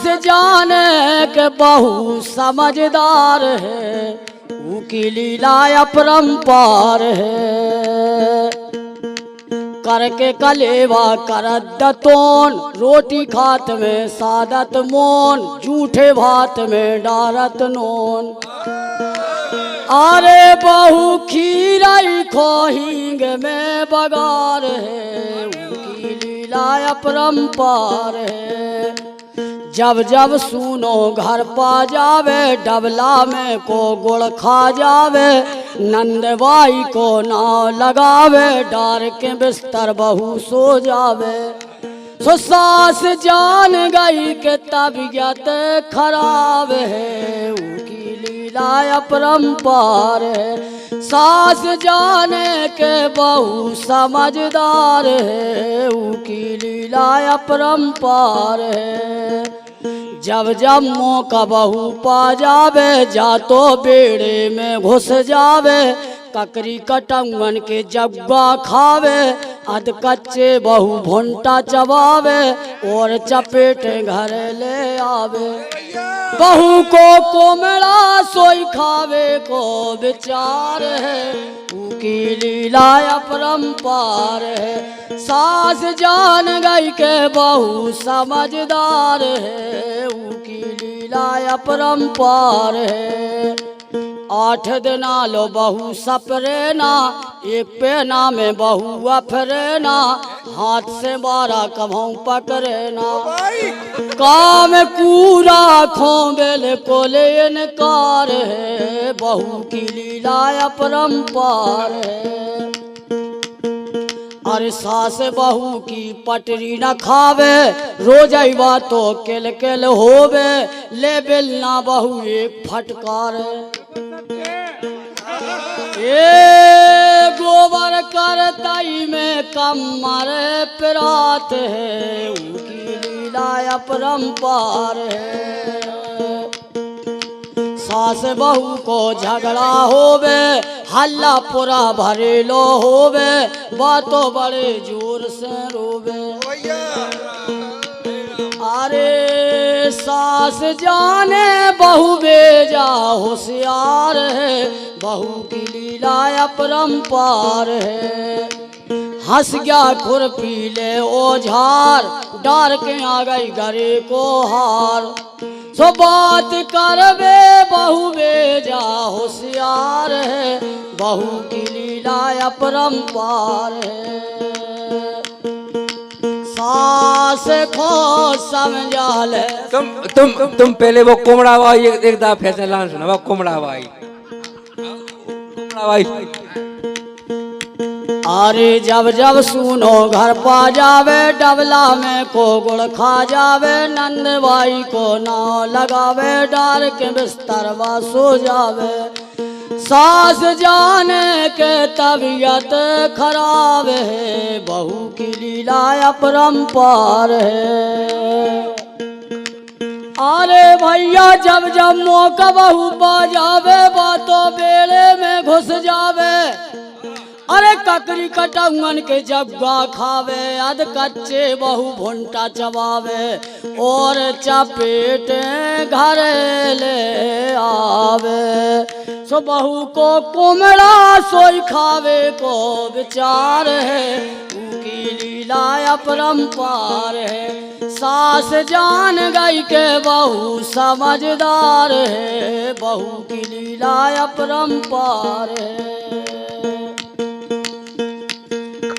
सास जाने के बहू समझदार है, उनकी लीला अपरंपार है। करके कलेवा करत दतोन, रोटी खात में सादत मोन, झूठे भात में डारत नोन। अरे बहू खीराई खोहिंग में बगार है, उनकी लीला अपरंपार है। जब जब सुनो घर पा जावे, डबला में को गुड़ खा जावे, नंदबाई को नाव लगावे, डार के बिस्तर बहू सो जावे। सो सास जान गई के तबीयत खराब है, उनकी लीला अपरंपार है। सास जाने के बहू समझदार है, उनकी लीला अपरंपार है। जब जब मौका बहू पा जावे, जा तो बेड़े में घुस जावे, ककरी कटंगन के जब्बा खावे, अध कच्चे बहू भुंटा चबावे, और चपेट घर ले आवे। बहू को कोमड़ा सोई खावे को विचार है, उनकी लीला अपरंपार है। सास जान गई के बहू समझदार है, उनकी लीला अपरंपार है। 8 दिना लो बहू सपरेना, एक पेना में बहू अफरेना, हाथ से 12 कभों पकड़ेना। काम पूरा खोबेल को इनकार है, बहू की लीला अपरंपार है। अरे सास बहू की पटरी न खावे, रोजैवा तो केल केल होवे, ले बेलना बहू एक फटकार। ये गोबर करताई में कमर पिरात है, उनकी लीला अपरंपार है। सास बहू को झगड़ा होवे, हल्ला पूरा भरेलो होवे, बातों बड़े जोर से रोवे। अरे सास जाने बहू बेजा होशियार है, बहू की लीला अपरंपार है। हंस गया खुरपी ले ओझार, डार के आ गई गरे को हार। सो बात करवे बहू बेजा होशियार है, बहू की लीला अपरंपार है। सास को समझा ले। तुम पहले वो कोमड़ा भाई एक दफा फैसला सुना, वो कोमड़ा भाई। अरे जब जब सुनो घर पा जावे, डबला में को गुड़ खा जावे, नंदबाई को नाव लगावे, डार के बिस्तर बा सो जावे। सास जाने के तबीयत खराब है, बहू की लीला अपरंपार है। अरे भैया जब जब मौका बहू पा जावे, बातों बेड़े में घुस जावे। अरे ककरी कटंगन के जग्गा खावे, अध कच्चे बहू भुंटा चबावे, और चपेट घर ले आवे। सो बहू को कोमड़ा सोई खावे को विचार है, उनकी लीला अपरंपार है। सास जान गई के बहू समझदार है, बहू की लीला अपरंपार है।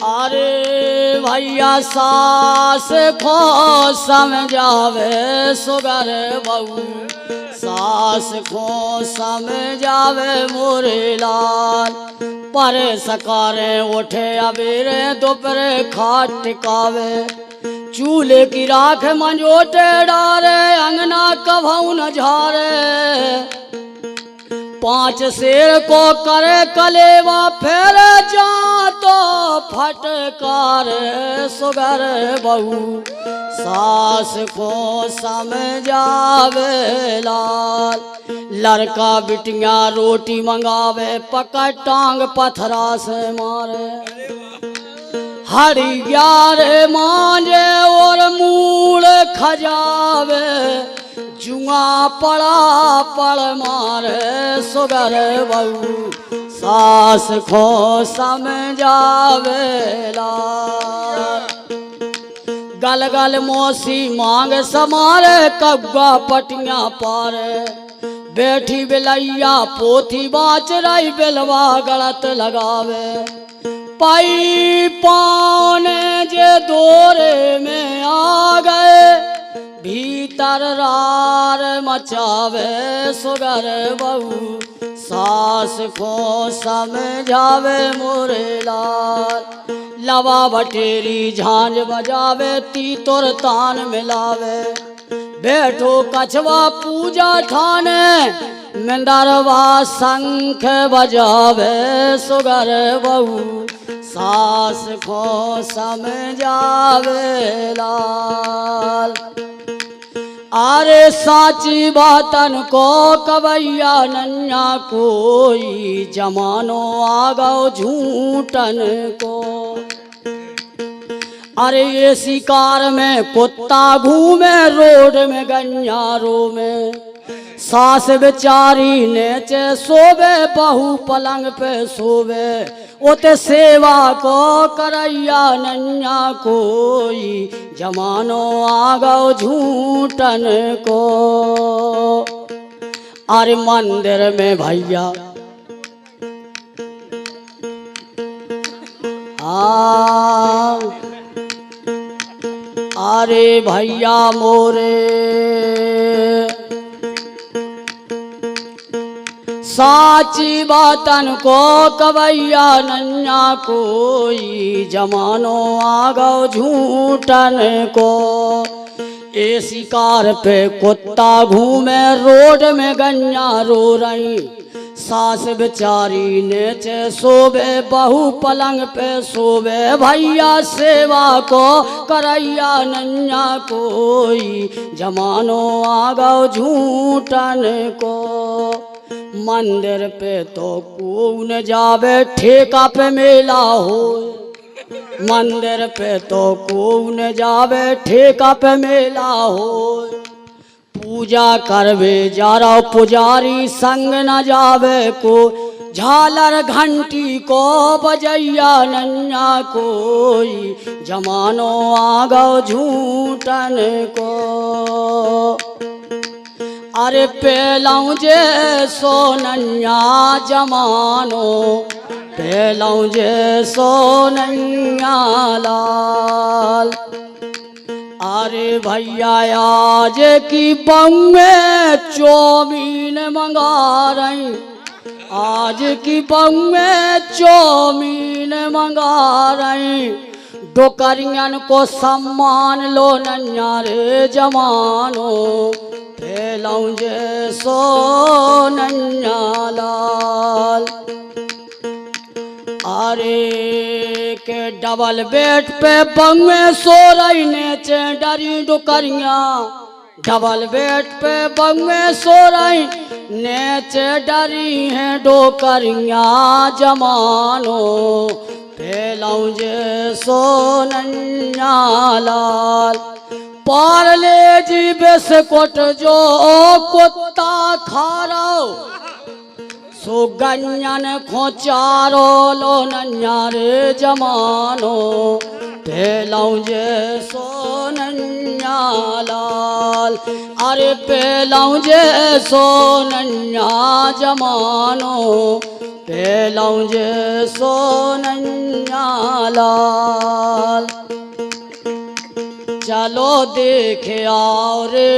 अरे भैया सास को समझावे सुगर बहू, सास को समझावे मोरे लाल। पर सकारे उठे अबेरे दोपहरे खाट टिकावे, चूल्हे की राख मंजोटे डारे, अंगना कभऊ न झारे। 5 शेर को करे कलेवा, फेर जा तो फटकार सुगर बहू, सास को समझावे लाल। लड़का बिटिया रोटी मंगावे, पकड़ टांग पथरा से मारे। हरियार मांझे और मूल खजावे जुआ पड़ा पड़ मारे सुगर बहू सास खो समझावेला गल गल मोसी मांग समारे कब्बा पटियां पारे बैठी बिलैया पोथी बाच रही बिलवा गलत लगावे पाई पाने जे दौरे में आ गए भीतर रार मचावे सुगर बहू सास को समझावे मोरे लाल लवा बटेरी झांझ बजावे तीतुर तान मिलावे बैठो कछवा पूजा ठाने मंदरवा शंख बजावे सुगर बहू सास को समझावे लाल अरे साची बातन को कवैया नन्या कोई जमानो आ गो झूठन को अरे ये शिकार में कुत्ता घूमे रोड में गन्यारो में सास बेचारी नेचे सोवे बहू पलंग पे सोवे ओते सेवा को करैया नन्या कोई जमानो आ गो झूठन को अरे मंदिर में भैया अरे भैया मोरे साची बातन को कवैया नन्या कोई जमानो आ गो झूठन को ए शिकार पे कुत्ता घूमे रोड में गन्या रो रही सास बेचारी नेचे सोवे बहू पलंग पे सोवे भैया सेवा को करैया नन्या कोई जमानो आ गो झूठन को मंदिर पे तो कौन जावे ठेका पे मेला हो मंदिर पे तो कौन जावे ठेका पे मेला हो पूजा करवे जा रहा पुजारी संग न जावे को झालर घंटी को बजैया नन्या कोई जमानो आ गो झूठन को अरे पेलाऊं जे सोनन्या जमानो पेलाऊं जे सोनन्या लाल अरे भैया आज की बम्बे चौमीन मंगा रही आज की बम्बे चौमीन मंगा रही डोकरियन को सम्मान लो नन्या रे जमानो फैलाऊं जे सोनन्या लाल अरे के डबल बेड पे बंगे सो रही नेचे डरी डुकरिया डबल बेड पे बंगे सो रही नेचे डरी हैं डोकरिया जमानो फैलाऊं जे सोनन्या लाल पार्ले जी बिस्कुट जो कुत्ता खा रहा सो गन्यन खोचारो लो नन्या रे जमानो फैलाऊं जे सोनन्या लाल अरे फैलाऊं जे सोनन्या जमानो फैलाऊं जे सोनन्या लाल चलो देखे आओ रे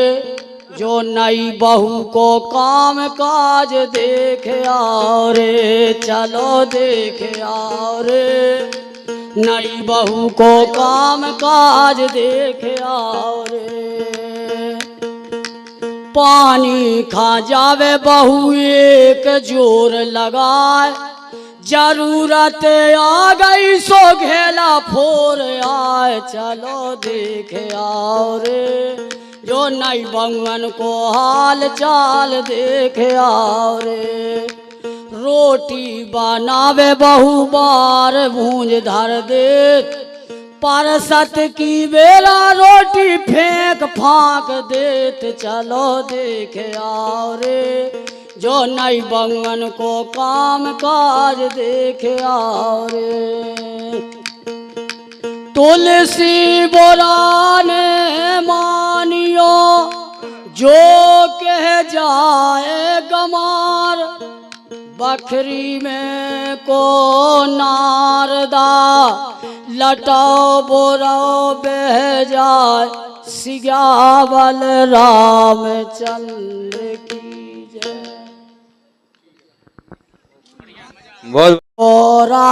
जो नई बहू को काम काज देख आओ रे चलो देख आओ रे नई बहू को काम काज देख आओ रे पानी खा जावे बहू एक जोर लगाए जरूरत आ गई सो घेला फोर आए चलो देख आओ रे जो नई बंगन को हाल चाल देख आओ रे रोटी बनावे बहु बार भूंज धर दे परसत की बेला रोटी फेंक फाक देत चलो देखे आओ रे, जो नई बंगन को काम काज देखे आओ रे। तुलसी बोराने मानियो जो कह जाए गमार, बखरी में को नारदा लटाओ बोरो बह जाए, सियावल रामचंद्र की जय। बोल गोरा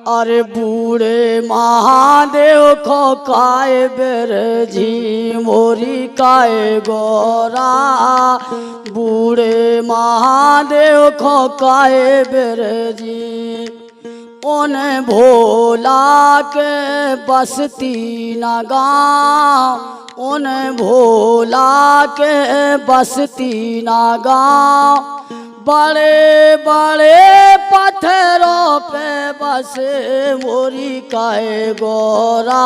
अरे बूढ़े महादेव को काय बिरजी मोरी काय गोरा, बूढ़े महादेव को काय बिरजी, उन भोला के बसती न गाँव, उन भोला के बसती न गाँव, बड़े बड़े पत्थरों पे बसे मोरी काय गोरा,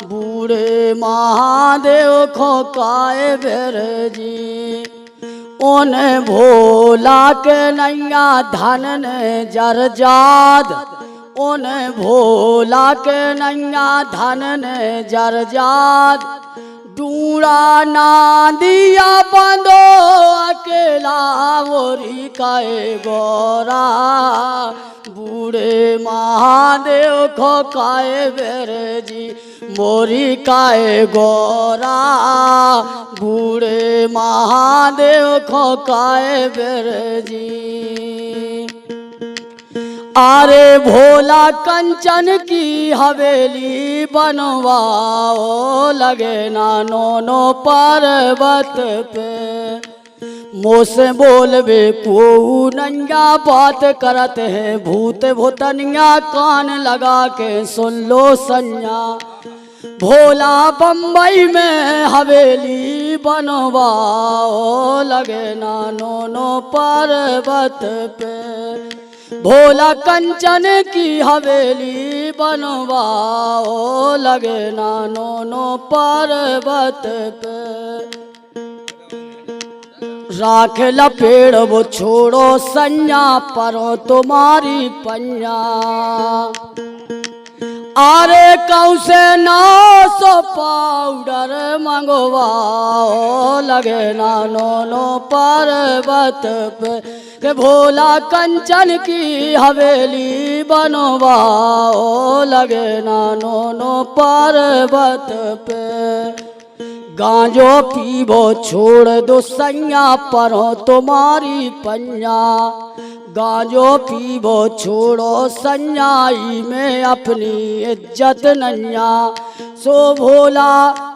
बूढ़े महादेव को काय बिरजी, उन भोला के नैया धन ने जरजाद, उन भोला के नैया धन ने जरजाद, डूड़ा ना दिया बंदो अकेला मोरी काय गोरा, बूढ़े महादेव को काय बिरजी मोरी काय गोरा, बूढ़े महादेव को काय बिरजी। अरे भोला कंचन की हवेली बनवाओ, लगे ना नोनो पर्वत पे, मुँह से बोलबे को नंगा बात करत है भूत भूतनिया, कान लगा के सुन लो संज्ञा, भोला बम्बई में हवेली बनवाओ, लगे ना नोनो पर्वत पे, भोला कंचन की हवेली बनवाओ, लगे ना नोनो पर्वत पे, राख लपेड़ वो छोड़ो संज्ञा परो तुम्हारी पंजा, अरे कौ से 900 पाउडर मंगवाओ, लगे ना नोनो पर्वत पे, के भोला कंचन की हवेली बनवाओ, लगे ना नोनो पर्वत पे, गांजो पीबो छोड़ दो संज्ञा परो तुम्हारी पंजा, गांजो पीबो छोड़ो संज्ञाई में अपनी इज्जत नैया, सो भोला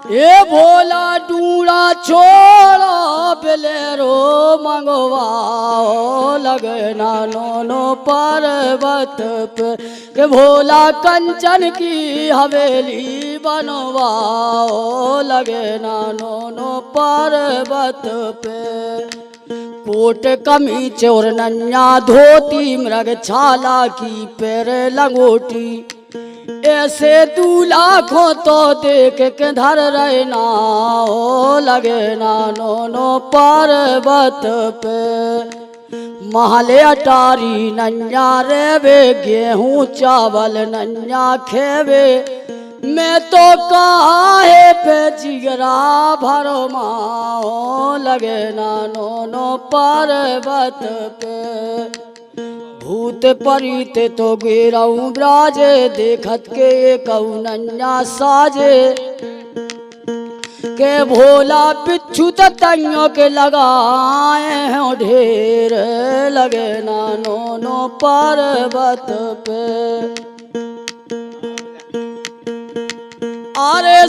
ए भोला डूड़ा छोड़ो बिलेरो मंगवाओ, लगे ना नोनो पर्वत पे, के भोला कंचन की हवेली बनवाओ, लगे ना नोनो पर्वत पे, कोट कमीज और नन्या धोती मृग छाला की पैर लंगोटी, ऐसे दूल्हा को तो देख के धर रहना हो, लगे ना नोनो पर्वत पे, महले अटारी नन्या रेवे गेहूं चावल नन्या खेवे, मैं तो काहे पे जिगरा भरो माओ, लगे ना नोनो पर्वत पे, भूत परीत तो गिराऊं ब्राजे, देखत के कहूँ नन्या साजे, के भोला बिच्छू तइयों के लगाए हैं ढेर, लगे ना नोनो पर्वत पे, अरे